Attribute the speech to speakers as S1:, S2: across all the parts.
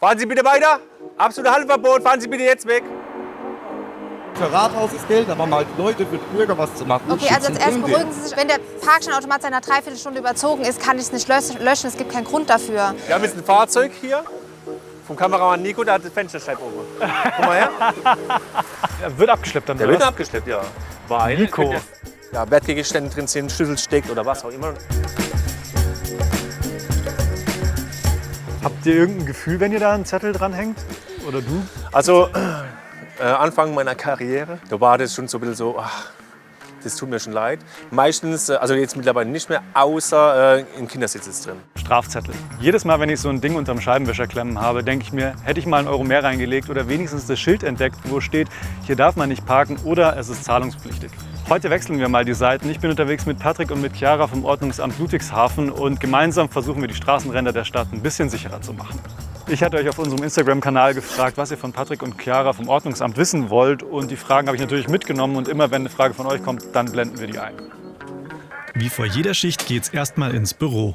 S1: Fahren Sie bitte weiter. Absolute Halteverbot. Fahren Sie bitte jetzt weg.
S2: Für Rathaus ist Geld, aber mal Leute für die Bürger was zu machen.
S3: Okay, also als erstes beruhigen Sie sich. Wenn der Parkscheinautomat seit einer Dreiviertelstunde überzogen ist, kann ich es nicht löschen. Es gibt keinen Grund dafür.
S1: Wir haben jetzt ein Fahrzeug hier vom Kameramann Nico, der hat das Fensterscheibe oben. Guck mal her.
S4: Er wird abgeschleppt dann,
S1: Der
S4: oder?
S1: wird abgeschleppt, ja. Weil
S4: Nico.
S1: Ja, Wertgegenstände drin sind, Schlüssel steckt oder was auch immer.
S4: Habt ihr irgendein Gefühl, wenn ihr da einen Zettel dranhängt? Oder du?
S1: Also, Anfang meiner Karriere, da war das schon so ein bisschen so, ach, das tut mir schon leid. Meistens, also jetzt mittlerweile nicht mehr, außer im Kindersitz ist drin.
S4: Strafzettel. Jedes Mal, wenn ich so ein Ding unterm Scheibenwischer klemmen habe, denke ich mir, hätte ich mal einen Euro mehr reingelegt oder wenigstens das Schild entdeckt, wo steht, hier darf man nicht parken oder es ist zahlungspflichtig. Heute wechseln wir mal die Seiten. Ich bin unterwegs mit Patrick und mit Chiara vom Ordnungsamt Ludwigshafen und gemeinsam versuchen wir die Straßenränder der Stadt ein bisschen sicherer zu machen. Ich hatte euch auf unserem Instagram-Kanal gefragt, was ihr von Patrick und Chiara vom Ordnungsamt wissen wollt und die Fragen habe ich natürlich mitgenommen und immer wenn eine Frage von euch kommt, dann blenden wir die ein.
S5: Wie vor jeder Schicht geht's erstmal ins Büro.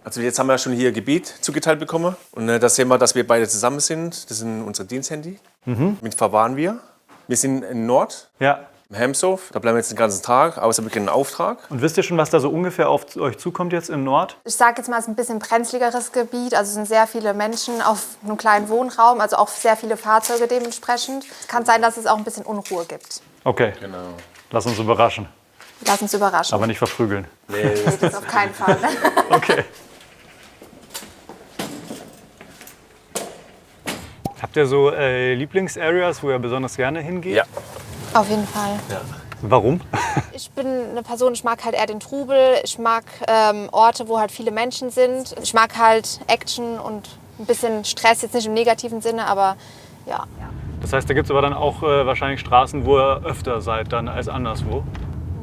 S1: Also jetzt haben wir schon hier Gebiet zugeteilt bekommen und da sehen wir, dass wir beide zusammen sind. Das sind unsere Diensthandy. Mit verwahren wir. Wir sind in Nord.
S4: Ja.
S1: Im Hemshof, da bleiben wir jetzt den ganzen Tag, außer wir kriegen einen Auftrag.
S4: Und wisst ihr schon, was da so ungefähr auf euch zukommt jetzt im Nord?
S3: Ich sage jetzt mal, es ist ein bisschen brenzligeres Gebiet. Also es sind sehr viele Menschen auf einem kleinen Wohnraum, also auch sehr viele Fahrzeuge dementsprechend. Es kann sein, dass es auch ein bisschen Unruhe gibt.
S4: Okay,
S1: Genau.
S4: lass uns überraschen,
S3: Lass uns überraschen.
S4: aber nicht verprügeln.
S1: Nee,
S3: Nee, das auf keinen Fall.
S4: Okay. Habt ihr so Lieblingsareas, wo ihr besonders gerne hingeht?
S1: ja.
S3: Auf jeden Fall.
S4: Warum?
S3: Ich bin eine Person, ich mag halt eher den Trubel. Ich mag Orte, wo halt viele Menschen sind. Ich mag halt Action und ein bisschen Stress, jetzt nicht im negativen Sinne, aber ja.
S4: Das heißt, da gibt es aber dann auch wahrscheinlich Straßen, wo ihr öfter seid dann als anderswo.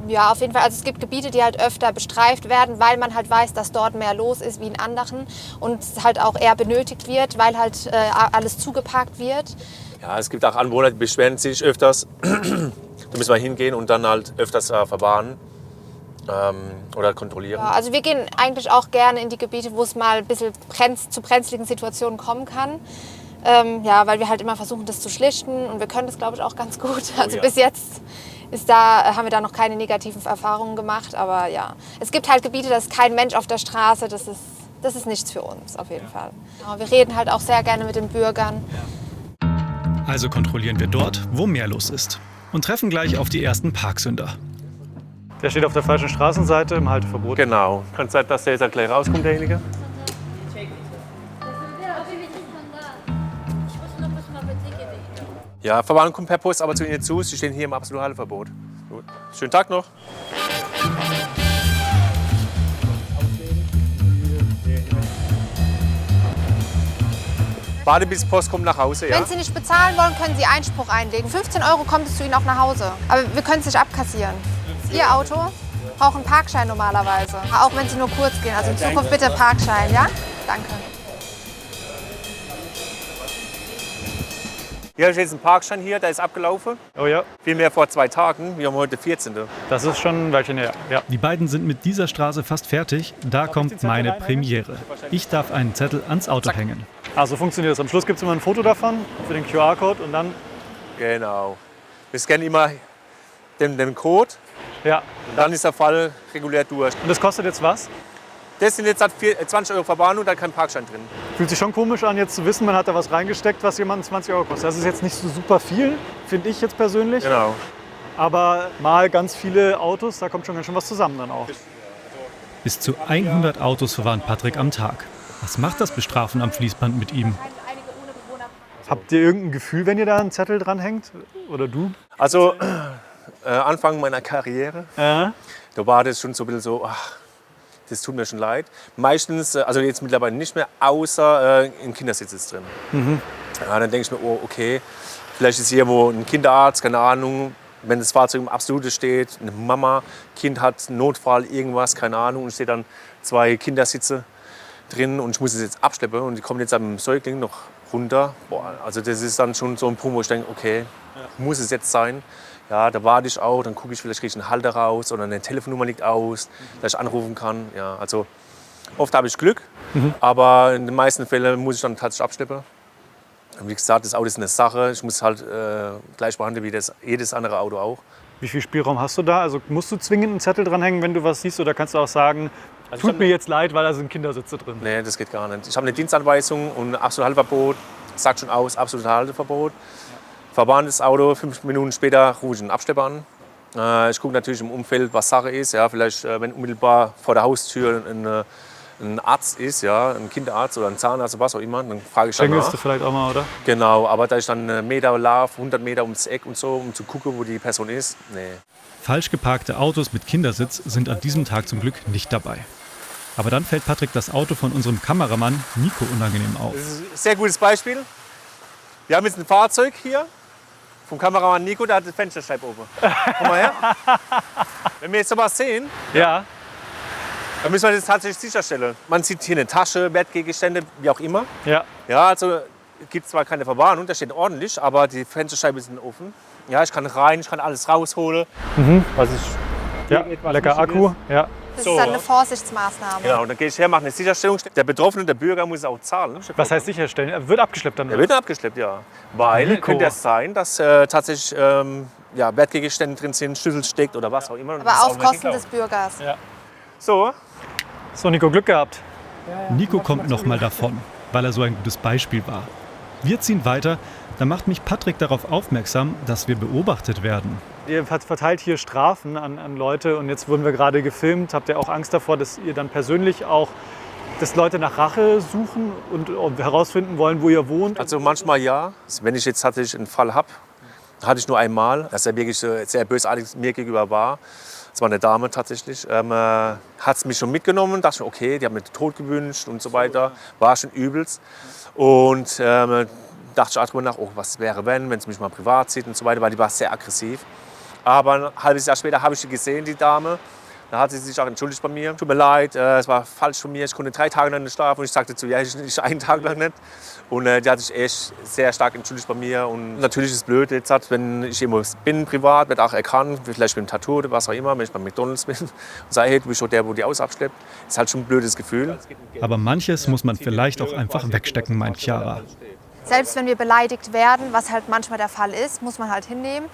S3: Ja, auf jeden Fall. Also es gibt Gebiete, die halt öfter bestreift werden, weil man halt weiß, dass dort mehr los ist wie in anderen und es halt auch eher benötigt wird, weil halt alles zugeparkt wird.
S1: Ja, es gibt auch Anwohner, die beschweren sich öfters. Da müssen wir hingehen und dann halt öfters verwahren oder kontrollieren.
S3: Ja, also wir gehen eigentlich auch gerne in die Gebiete, wo es mal ein bisschen zu brenzligen Situationen kommen kann. Ja, weil wir halt immer versuchen, das zu schlichten und wir können das, glaube ich, auch ganz gut. Also
S1: ja.
S3: bis jetzt haben wir da noch keine negativen Erfahrungen gemacht, aber ja. Es gibt halt Gebiete, da ist kein Mensch auf der Straße, das ist nichts für uns auf jeden Fall. Aber wir reden halt auch sehr gerne mit den Bürgern.
S5: Also kontrollieren wir dort, wo mehr los ist. Und treffen gleich auf die ersten Parksünder.
S4: Der steht auf der falschen Straßenseite im Halteverbot.
S1: Genau. Kann sein, dass der jetzt gleich rauskommt, derjenige. Ja, Verwarnung kommt per Post, aber zu Ihnen zu. Sie stehen hier im absoluten Halteverbot. Gut. Schönen Tag noch. Warte, bis Post kommt nach Hause, ja?
S3: Wenn Sie nicht bezahlen wollen, können Sie Einspruch einlegen. 15 € kommt es zu Ihnen auch nach Hause. Aber wir können es nicht abkassieren. Ihr Auto braucht einen Parkschein normalerweise. Auch wenn Sie nur kurz gehen. Also in Zukunft bitte Parkschein, ja? Danke.
S1: Hier habe ich jetzt einen Parkschein hier, der ist abgelaufen.
S4: Oh ja,
S1: Vielmehr vor 2 Tagen. Wir haben heute 14.
S4: das ist schon ein Weilchen her. Ja.
S5: Die beiden sind mit dieser Straße fast fertig. Da kommt meine Premiere. Ich darf einen Zettel ans Auto hängen.
S4: Also funktioniert das. Am Schluss gibt es immer ein Foto davon für den QR-Code und dann,
S1: Genau. Wir scannen immer den Code
S4: ja.
S1: und dann ist der Fall regulär durch.
S4: Und das kostet jetzt was?
S1: Das sind jetzt 20 € Verwarnung, da kein Parkschein drin.
S4: Fühlt sich schon komisch an, jetzt zu wissen, man hat da was reingesteckt, was jemanden 20 € kostet. Das ist jetzt nicht so super viel, finde ich jetzt persönlich.
S1: Genau.
S4: Aber mal ganz viele Autos, da kommt schon ganz schön was zusammen dann auch.
S5: Bis zu 100 Autos verwarnt Patrick am Tag. Was macht das Bestrafen am Fließband mit ihm?
S4: Habt ihr irgendein Gefühl, wenn ihr da einen Zettel dranhängt? Oder du?
S1: Also Anfang meiner Karriere, da war das schon so ein bisschen so, ach, das tut mir schon leid. Meistens, also jetzt mittlerweile nicht mehr, außer im Kindersitz ist drin. Ja, dann denke ich mir, oh, okay, vielleicht ist hier wo ein Kinderarzt, keine Ahnung. Wenn das Fahrzeug im Absolute steht, eine Mama, Kind hat einen Notfall, irgendwas, keine Ahnung. Und ich sehe dann 2 Kindersitze drin und ich muss es jetzt abschleppen und die kommen jetzt am Säugling noch runter. Boah, also das ist dann schon so ein Punkt, wo ich denke, okay, muss es jetzt sein? Ja, da warte ich auch, dann gucke ich, vielleicht kriege ich einen Halter raus oder eine Telefonnummer liegt aus, dass ich anrufen kann. Ja, also Oft habe ich Glück, aber in den meisten Fällen muss ich dann tatsächlich abschleppen. Wie gesagt, das Auto ist eine Sache. Ich muss halt gleich behandeln wie jedes andere Auto auch.
S4: Wie viel Spielraum hast du da? Also musst du zwingend einen Zettel dranhängen, wenn du was siehst? Oder kannst du auch sagen, tut mir jetzt leid, weil da sind Kindersitze drin?
S1: Nee, das geht gar nicht. Ich habe eine Dienstanweisung und ein absolutes Halteverbot. Sagt schon aus, absolutes Halteverbot. Verbahn das Auto, 5 Minuten später rufe ich einen Abschlepper an. Ich gucke natürlich im Umfeld, was Sache ist. Ja, vielleicht, wenn unmittelbar vor der Haustür ein Arzt ist, ja, ein Kinderarzt oder ein Zahnarzt oder was auch immer, dann frage ich dann
S4: Klingelst
S1: nach.
S4: du vielleicht auch mal, oder?
S1: Genau, aber da ich dann einen Meter laufe, 100 Meter ums Eck und so, um zu gucken, wo die Person ist, nee.
S5: Falsch geparkte Autos mit Kindersitz sind an diesem Tag zum Glück nicht dabei. Aber dann fällt Patrick das Auto von unserem Kameramann Nico unangenehm auf.
S1: Das ist ein sehr gutes Beispiel. Wir haben jetzt ein Fahrzeug hier vom Kameramann Nico, der hat die Fensterscheibe oben. Komm mal her. Wenn wir jetzt sowas sehen,
S4: Ja.
S1: dann müssen wir das tatsächlich sicherstellen. Man sieht hier eine Tasche, Wertgegenstände, wie auch immer.
S4: Ja.
S1: Ja, also gibt zwar keine Verwarnung, da steht ordentlich, aber die Fensterscheibe ist offen. Ja, ich kann rein, ich kann alles rausholen. Was ich
S4: Ja, lecker Akku. Ja.
S3: Das
S1: So.
S3: ist dann eine Vorsichtsmaßnahme.
S1: Genau, und dann gehe ich her, mache eine Sicherstellung. Der Betroffene, der Bürger muss es auch zahlen.
S4: Was heißt sicherstellen? Er wird abgeschleppt dann?
S1: Er wird abgeschleppt, ja. Weil
S4: Nico.
S1: könnte es sein, dass tatsächlich ja, Wertgegenstände drin sind, Schlüssel steckt oder was auch immer. Und das
S3: Aber
S1: Auto
S3: auf
S1: wird
S3: Kosten des
S1: geklaut.
S3: Bürgers.
S1: So,
S4: So, Nico, Glück gehabt.
S5: Nico kommt noch mal davon, weil er so ein gutes Beispiel war. Wir ziehen weiter, da macht mich Patrick darauf aufmerksam, dass wir beobachtet werden.
S4: Ihr verteilt hier Strafen an Leute und jetzt wurden wir gerade gefilmt. Habt ihr auch Angst davor, dass ihr dann persönlich auch, dass Leute nach Rache suchen und herausfinden wollen, wo ihr wohnt?
S1: also manchmal ja. Wenn ich jetzt tatsächlich einen Fall habe, hatte ich nur einmal, dass er wirklich sehr bösartig mir gegenüber war. Das war eine Dame tatsächlich. Hat es mich schon mitgenommen, dachte ich, okay, die haben mir den Tod gewünscht und so weiter. War schon übelst. Und dachte ich auch drüber nach, oh, was wäre, wenn es mich mal privat sieht und so weiter, weil die war sehr aggressiv. Aber ein halbes Jahr später habe ich sie gesehen, die Dame. Da hat sie sich auch entschuldigt bei mir. Tut mir leid, es war falsch von mir. Ich konnte 3 Tage lang nicht schlafen. Und ich sagte zu ihr, ich einen Tag lang nicht. Und die hat sich echt sehr stark entschuldigt bei mir. Und natürlich ist es blöd, jetzt wenn ich irgendwo bin, privat, wird auch erkannt, vielleicht mit dem Tattoo oder was auch immer, wenn ich bei McDonald's bin und sage, hey, du bist schon der, wo die Autos abschleppt. Ist halt schon ein blödes Gefühl.
S5: Aber manches muss man vielleicht auch einfach wegstecken, meint Chiara.
S3: Selbst wenn wir beleidigt werden, was halt manchmal der Fall ist, muss man halt hinnehmen.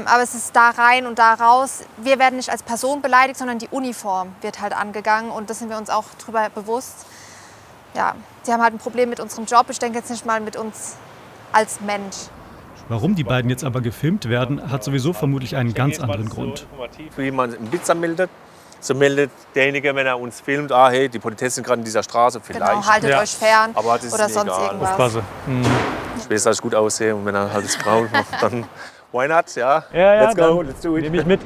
S3: Aber es ist da rein und da raus. Wir werden nicht als Person beleidigt, sondern die Uniform wird halt angegangen. Und da sind wir uns auch drüber bewusst. Ja, die haben halt ein Problem mit unserem Job. Ich denke jetzt nicht mal mit uns als Mensch.
S5: Warum die beiden jetzt aber gefilmt werden, hat sowieso vermutlich einen ganz anderen Grund.
S1: Wie man einen Blitzer meldet, so meldet derjenige, wenn er uns filmt, ah, hey, die Polizisten sind gerade in dieser Straße, vielleicht.
S3: Genau, haltet
S4: Ja.
S3: euch fern
S1: Aber das ist
S3: oder
S1: mir
S3: sonst
S1: egal.
S3: irgendwas.
S4: Aufpasse.
S1: Ich weiß, dass ich gut aussehe und wenn er halt das braun macht, dann why not, ja?
S4: Ja,
S1: Let's go,
S4: dann
S1: let's do it.
S4: nehme ich mit.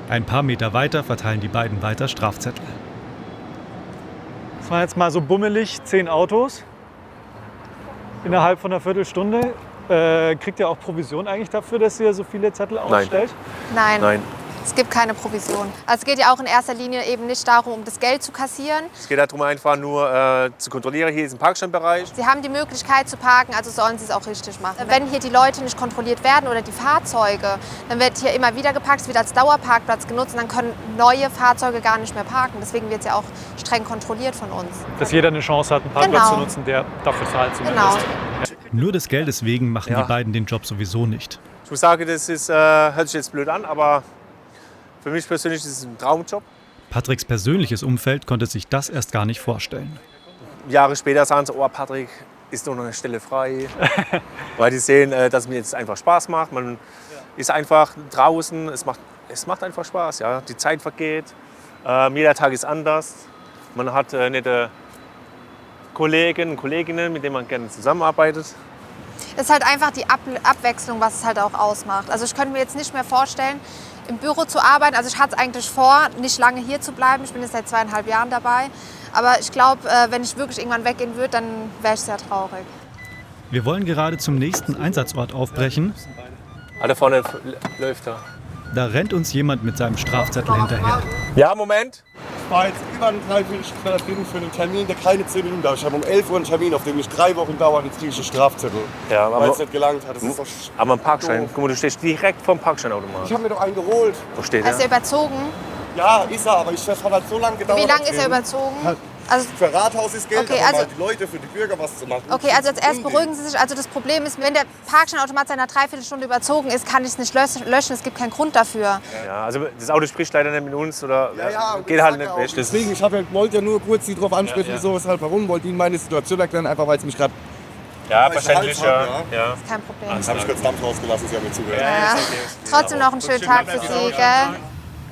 S5: Ein paar Meter weiter verteilen die beiden weiter Strafzettel.
S4: Das waren jetzt mal so bummelig 10 Autos innerhalb von einer Viertelstunde. Kriegt ihr auch Provision eigentlich dafür, dass ihr so viele Zettel ausstellt?
S3: Nein.
S1: Nein,
S3: Es gibt keine Provision. Also es geht ja auch in erster Linie eben nicht darum, um das Geld zu kassieren.
S1: es geht darum, einfach nur zu kontrollieren, hier ist ein Parkstellenbereich.
S3: Sie haben die Möglichkeit zu parken, also sollen sie es auch richtig machen. Wenn hier die Leute nicht kontrolliert werden oder die Fahrzeuge, dann wird hier immer wieder geparkt, es wird als Dauerparkplatz genutzt und dann können neue Fahrzeuge gar nicht mehr parken. Deswegen wird es ja auch streng kontrolliert von uns.
S4: Dass jeder eine Chance hat, einen Parkplatz
S3: Genau.
S4: zu nutzen, der dafür zahlt zumindest.
S3: Genau.
S5: Nur des Geldes wegen machen
S1: Ja.
S5: die beiden den Job sowieso nicht.
S1: Ich muss sagen, das ist, hört sich jetzt blöd an, aber für mich persönlich ist es ein Traumjob.
S5: Patricks persönliches Umfeld konnte sich das erst gar nicht vorstellen.
S1: Jahre später sagen sie, oh Patrick, ist noch eine Stelle frei. Weil die sehen, dass es mir jetzt einfach Spaß macht. Man ist einfach draußen, es macht einfach Spaß. Ja. Die Zeit vergeht, jeder Tag ist anders. Man hat nette Kollegen und Kolleginnen, mit denen man gerne zusammenarbeitet.
S3: Es ist halt einfach die Abwechslung, was es halt auch ausmacht. Also ich könnte mir jetzt nicht mehr vorstellen, im Büro zu arbeiten. Also ich hatte es eigentlich vor, nicht lange hier zu bleiben. Ich bin jetzt seit 2,5 Jahren dabei. Aber ich glaube, wenn ich wirklich irgendwann weggehen würde, dann wäre ich sehr traurig.
S5: Wir wollen gerade zum nächsten Einsatzort aufbrechen.
S1: Ah, da vorne läuft er.
S5: Da rennt uns jemand mit seinem Strafzettel hinterher.
S1: Ja, Moment.
S2: Ich war jetzt über eine Dreiviertelstunde für einen Termin, der keine 10 Minuten dauert. Ich habe um 11 Uhr einen Termin, auf dem ich 3 Wochen dauert, jetzt kriege ich einen Strafzettel.
S1: Ja,
S2: Weil es nicht gelangt hat. Das ist doch
S1: aber ein Parkschein. Guck mal, du stehst direkt vorm Parkscheinautomat.
S2: ich habe mir doch einen geholt.
S1: Wo steht
S3: Er ist
S1: der?
S3: ja überzogen.
S2: Ja, ist er, aber das hat halt so lange gedauert.
S3: Wie lange ist er
S2: deswegen.
S3: überzogen? Also,
S2: für Rathaus ist Geld,
S3: okay,
S2: aber
S3: also,
S2: mal die Leute, für die Bürger was zu machen.
S3: Okay, also als erst beruhigen Sie sich. Also das Problem ist, wenn der Parkscheinautomat seit einer Dreiviertelstunde überzogen ist, kann ich es nicht löschen. Es gibt keinen Grund dafür.
S1: Ja, also das Auto spricht leider nicht mit uns oder
S2: Ja,
S1: geht halt nicht weg.
S2: Deswegen, ich wollte ja nur kurz Sie darauf ansprechen, wieso, weshalb, warum. Wollte Ihnen meine Situation erklären, einfach weil es mich gerade...
S1: Ja, verständlich, ja.
S3: Das ist kein Problem.
S2: Jetzt habe ich kurz Dampf rausgelassen, Sie haben mir zugehört.
S3: Ja. Trotzdem noch einen schönen Tag für Sie, gell?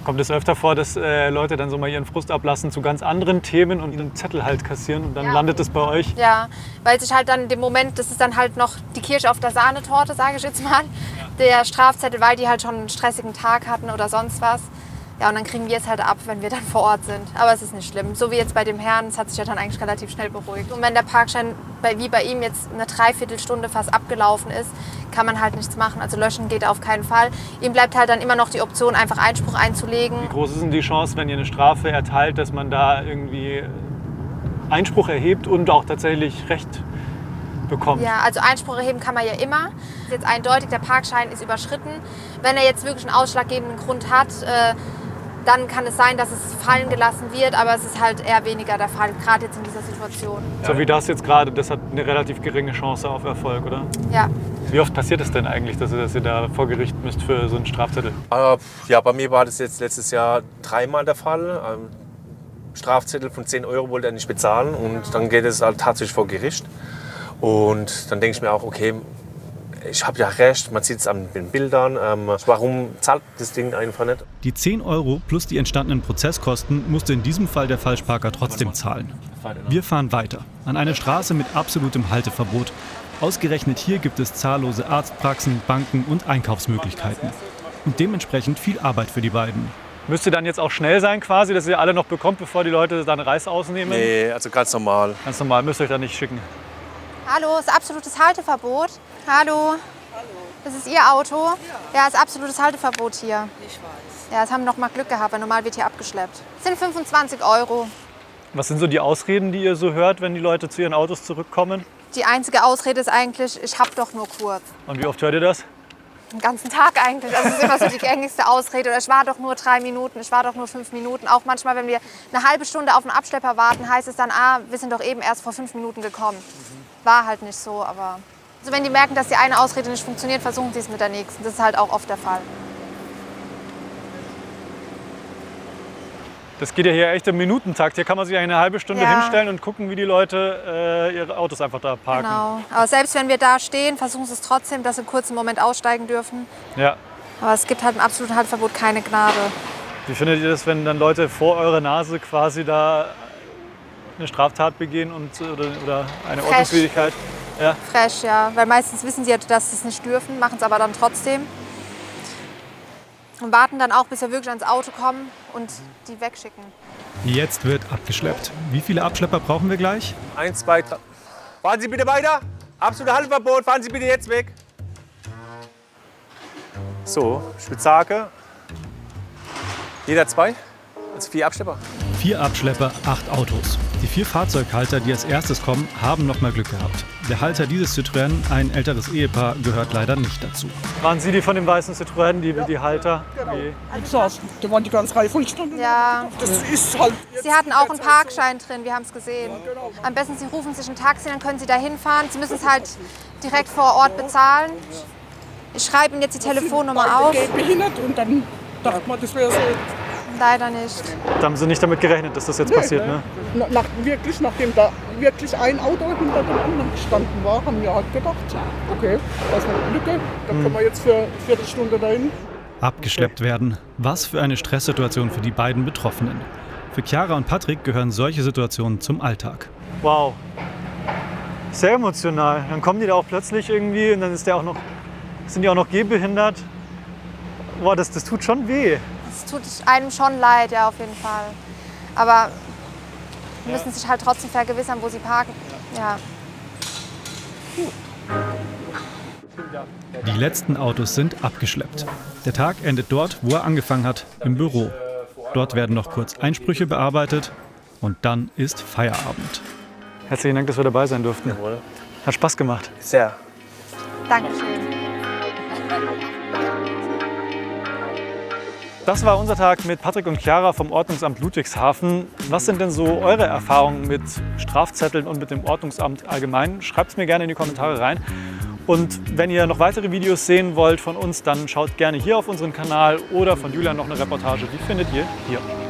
S4: Kommt es öfter vor, dass Leute dann so mal ihren Frust ablassen zu ganz anderen Themen und einen Zettel halt kassieren und dann landet es bei euch?
S3: Ja, weil sich halt dann in dem Moment, das ist dann halt noch die Kirsche auf der Sahnetorte, sage ich jetzt mal, der Strafzettel, weil die halt schon einen stressigen Tag hatten oder sonst was. Ja, und dann kriegen wir es halt ab, wenn wir dann vor Ort sind. Aber es ist nicht schlimm. So wie jetzt bei dem Herrn, es hat sich ja dann eigentlich relativ schnell beruhigt. Und wenn der Parkschein wie bei ihm jetzt eine Dreiviertelstunde fast abgelaufen ist, kann man halt nichts machen. Also löschen geht auf keinen Fall. Ihm bleibt halt dann immer noch die Option, einfach Einspruch einzulegen.
S4: Wie groß ist denn die Chance, wenn ihr eine Strafe erteilt, dass man da irgendwie Einspruch erhebt und auch tatsächlich Recht bekommt?
S3: Ja, also Einspruch erheben kann man ja immer. Das ist jetzt eindeutig, der Parkschein ist überschritten. Wenn er jetzt wirklich einen ausschlaggebenden Grund hat, dann kann es sein, dass es fallen gelassen wird, aber es ist halt eher weniger der Fall, gerade jetzt in dieser Situation.
S4: So wie das jetzt gerade, das hat eine relativ geringe Chance auf Erfolg, oder?
S3: Ja.
S4: Wie oft passiert es denn eigentlich, dass ihr da vor Gericht müsst für so einen Strafzettel?
S1: Ja, bei mir war das jetzt letztes Jahr 3-mal der Fall. Strafzettel von 10 € wollte er nicht bezahlen und dann geht es halt tatsächlich vor Gericht. Und dann denke ich mir auch, okay, ich habe ja recht, man sieht es an den Bildern. Warum zahlt das Ding einfach nicht?
S5: Die 10 € plus die entstandenen Prozesskosten musste in diesem Fall der Falschparker trotzdem zahlen. Wir fahren weiter, an eine Straße mit absolutem Halteverbot. Ausgerechnet hier gibt es zahllose Arztpraxen, Banken und Einkaufsmöglichkeiten. Und dementsprechend viel Arbeit für die beiden.
S4: Müsste dann jetzt auch schnell sein quasi, dass ihr alle noch bekommt, bevor die Leute dann Reis ausnehmen?
S1: Nee, also ganz normal.
S4: Ganz normal, müsst ihr euch da nicht schicken.
S3: Hallo, ist absolutes Halteverbot. Hallo. Das ist Ihr Auto? Ja, ist absolutes Halteverbot hier. Ich weiß. Ja, das haben wir noch mal Glück gehabt, weil normal wird hier abgeschleppt. Das sind 25 €.
S4: Was sind so die Ausreden, die ihr so hört, wenn die Leute zu ihren Autos zurückkommen?
S3: Die einzige Ausrede ist eigentlich, ich hab doch nur kurz.
S4: Und wie oft hört ihr das?
S3: Den ganzen Tag eigentlich. Also das ist immer so die gängigste Ausrede. Oder ich war doch nur 3 Minuten, ich war doch nur 5 Minuten. Auch manchmal, wenn wir eine halbe Stunde auf einen Abschlepper warten, heißt es dann, wir sind doch eben erst vor 5 Minuten gekommen. War halt nicht so, aber... Also wenn die merken, dass die eine Ausrede nicht funktioniert, versuchen sie es mit der nächsten. Das ist halt auch oft der Fall.
S4: Das geht ja hier echt im Minutentakt. Hier kann man sich eine halbe Stunde hinstellen und gucken, wie die Leute ihre Autos einfach da parken.
S3: Genau. Aber selbst wenn wir da stehen, versuchen sie es trotzdem, dass sie einen kurzen Moment aussteigen dürfen.
S4: Ja.
S3: Aber es gibt halt im absoluten Halteverbot keine Gnade.
S4: Wie findet ihr das, wenn dann Leute vor eurer Nase quasi da eine Straftat begehen oder eine Ordnungswidrigkeit? Ja.
S3: Frech, ja. Weil meistens wissen sie ja, dass sie es nicht dürfen, machen es aber dann trotzdem. Und warten dann auch, bis wir wirklich ans Auto kommen und die wegschicken.
S5: Jetzt wird abgeschleppt. Wie viele Abschlepper brauchen wir gleich?
S1: 1, 2, 3. Fahren Sie bitte weiter. Absolute Halteverbot. Fahren Sie bitte jetzt weg. So, Spitzhake. Jeder 2. Also 4 Abschlepper.
S5: 4 Abschlepper, 8 Autos. Die 4 Fahrzeughalter, die als erstes kommen, haben noch mal Glück gehabt. Der Halter dieses Citroën, ein älteres Ehepaar, gehört leider nicht dazu.
S4: Waren Sie die von dem weißen Citroën, die Halter?
S6: Genau. Da waren die ganze Reihe voll gestanden.
S3: Ja.
S6: Das ist halt
S3: Sie hatten auch einen Parkschein drin, wir haben es gesehen. Am besten, Sie rufen sich ein Taxi, dann können Sie da hinfahren. Sie müssen es halt direkt vor Ort bezahlen. Ich schreibe Ihnen jetzt die Telefonnummer auf.
S6: behindert und dann dachte man, das wäre so.
S3: Leider nicht.
S4: Da haben Sie nicht damit gerechnet, dass das jetzt passiert, ne?
S6: Nachdem da wirklich ein Auto hinter dem anderen gestanden war, haben wir halt gedacht, okay, da ist eine Lücke, da können wir jetzt für eine Viertelstunde dahin.
S5: Abgeschleppt werden. Was für eine Stresssituation für die beiden Betroffenen. Für Chiara und Patrick gehören solche Situationen zum Alltag.
S4: Wow. Sehr emotional. Dann kommen die da auch plötzlich irgendwie und dann sind die auch noch gehbehindert. Boah, das tut schon weh.
S3: Es tut einem schon leid, ja, auf jeden Fall. Aber sie müssen sich halt trotzdem vergewissern, wo sie parken. Ja.
S5: Die letzten Autos sind abgeschleppt. Der Tag endet dort, wo er angefangen hat, im Büro. Dort werden noch kurz Einsprüche bearbeitet und dann ist Feierabend.
S4: Herzlichen Dank, dass wir dabei sein durften.
S1: Jawohl.
S4: Hat Spaß gemacht.
S1: Sehr.
S3: Dankeschön.
S4: Das war unser Tag mit Patrick und Chiara vom Ordnungsamt Ludwigshafen. Was sind denn so eure Erfahrungen mit Strafzetteln und mit dem Ordnungsamt allgemein? Schreibt es mir gerne in die Kommentare rein. Und wenn ihr noch weitere Videos sehen wollt von uns, dann schaut gerne hier auf unseren Kanal oder von Julian noch eine Reportage. Die findet ihr hier.